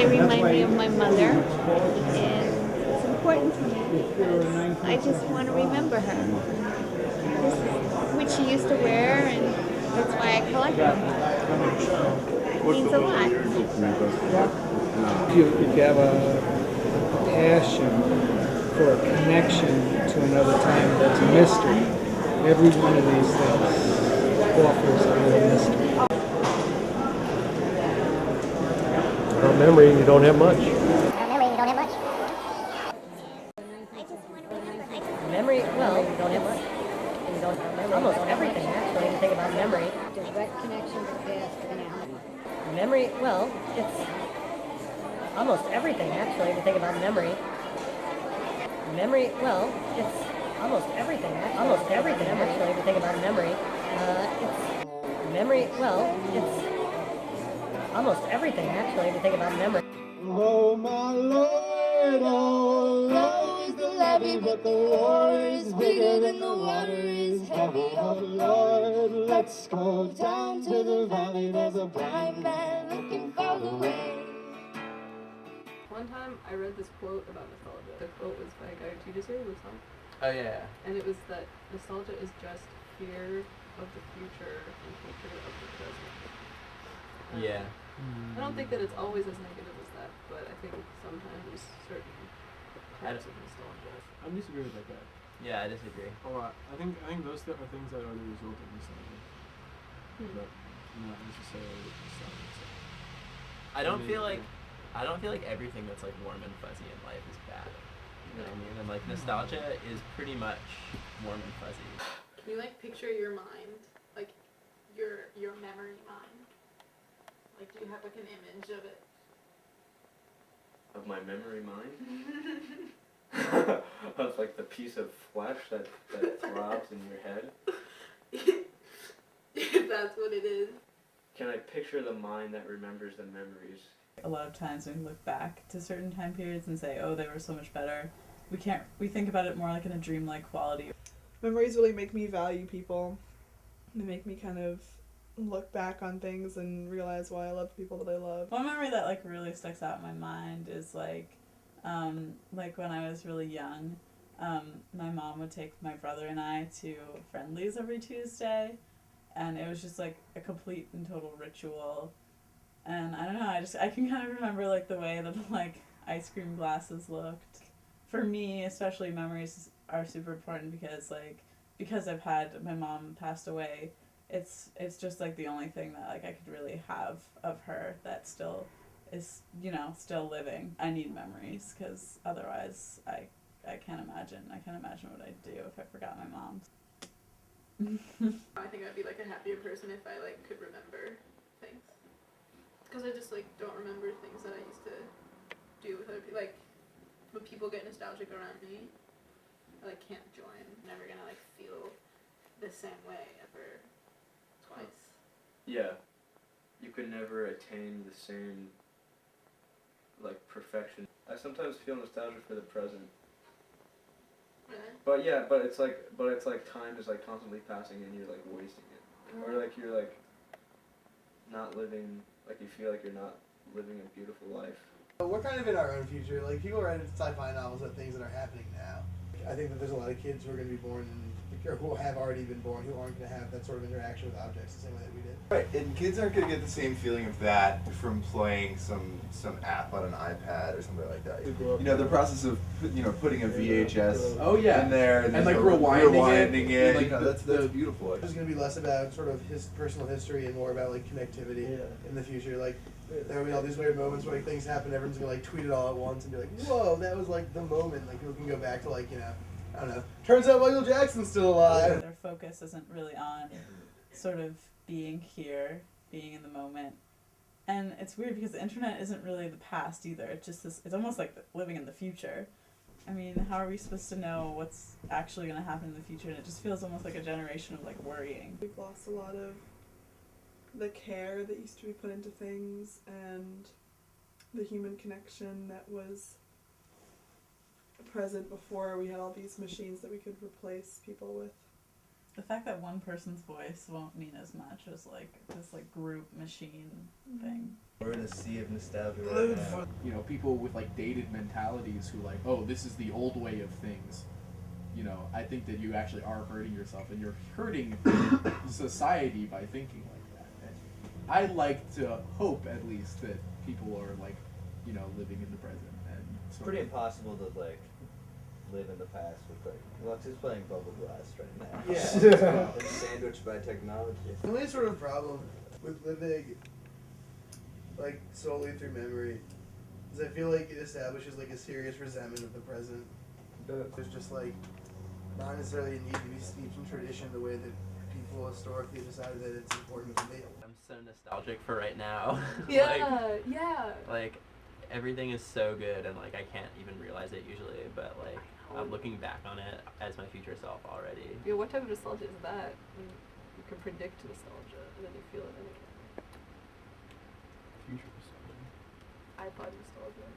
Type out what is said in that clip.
they remind me of my mother, and it's important to me because I just want to remember her. This is what she used to wear, and that's why I collect them. It means a lot. If you have a passion for a connection to another time that's a mystery, every one of these things offers a little mystery. Without memory, you don't have much. Memory, well, you don't have much. You don't have memory. Almost everything, actually, if you think about memory. Direct connection to the past to the now. Memory, well, it's almost everything, actually, if you think about memory. Memory, well, it's almost everything, actually, if you think about memory. It's memory, well, it's almost everything, actually, if you think about memory. Oh my Lord, oh low is the levee, but the war is bigger than the water is heavy. Oh Lord, let's go down to the valley. There's a blind man looking for the way. One time I read this quote about nostalgia. The quote was by Gayatri Lusant. Oh yeah. And it was that nostalgia is just fear of the future and hatred of the present. Yeah. I don't think that it's always as negative as that, but I think sometimes certain types of nostalgia. I disagree with that guy. Yeah, I disagree. A lot. I think those are things that are the result of nostalgia, but not necessarily nostalgia itself. I don't feel like everything that's like warm and fuzzy in life is bad. You know what I mean? And like nostalgia is pretty much warm and fuzzy. Can you like picture your mind, like your memory mind? Like, do you have like an image of it? Of my memory mind? Of like the piece of flesh that throbs in your head? If that's what it is. Can I picture the mind that remembers the memories? A lot of times when we look back to certain time periods and say, oh, they were so much better, we think about it more like in a dreamlike quality. Memories really make me value people. They make me kind of look back on things and realize why I love the people that I love. One memory that like really sticks out in my mind is like when I was really young, my mom would take my brother and I to Friendly's every Tuesday, and it was just like a complete and total ritual. And I don't know, I can kind of remember like the way that like ice cream glasses looked. For me, especially, memories are super important because I've had my mom passed away. It's just like the only thing that like I could really have of her that still is, still living. I need memories because otherwise I can't imagine what I'd do if I forgot my mom. I think I'd be like a happier person if I like could remember things. Because I just like don't remember things that I used to do with other people. Like when people get nostalgic around me, I like can't join. I'm never gonna like feel the same way ever twice. Yeah. You could never attain the same like perfection. I sometimes feel nostalgia for the present. Really? But it's like time is like constantly passing and you're like wasting it. Or like you're like not living, like you feel like you're not living a beautiful life. We're kind of in our own future. Like people write sci-fi novels about things that are happening now. I think that there's a lot of kids who are going to be born or who have already been born who aren't going to have that sort of interaction with objects the same way that we did. Right, and kids aren't going to get the same feeling of that from playing some app on an iPad or something like that. You know, the process of putting a VHS in there and like rewinding it. Like, that's beautiful. It's going to be less about sort of his personal history and more about like connectivity in the future. Like there will be all these weird moments where like, things happen. Everyone's going to like tweet it all at once and be like, "Whoa, that was like the moment." Like people can go back to like I don't know. Turns out Michael Jackson's still alive. Their focus isn't really on sort of being here, being in the moment. And it's weird because the internet isn't really the past either. It's just it's almost like living in the future. I mean, how are we supposed to know what's actually going to happen in the future? And it just feels almost like a generation of like worrying. We've lost a lot of the care that used to be put into things and the human connection that was present before we had all these machines that we could replace people with. the fact that one person's voice won't mean as much as like this like group machine thing. We're in a sea of nostalgia right now. You know, people with like dated mentalities who like, oh, this is the old way of things. You know, I think that you actually are hurting yourself, and you're hurting society by thinking like that. And I like to hope, at least, that people are like, you know, living in the present. And It's pretty impossible to like live in the past with like Lux is playing Bubble Blast right now. Yeah. It's sandwiched by technology. The only sort of problem with living like solely through memory is I feel like it establishes like a serious resentment of the present. There's just like not necessarily a need to be steeped in tradition the way that people historically decided that it's important to be. I'm so nostalgic for right now. Yeah, yeah. Like everything is so good, and like I can't even realize it usually, but like I'm looking back on it as my future self already. Yeah, what type of nostalgia is that? When you can predict nostalgia and then you feel it in again. future nostalgia. iPod nostalgia.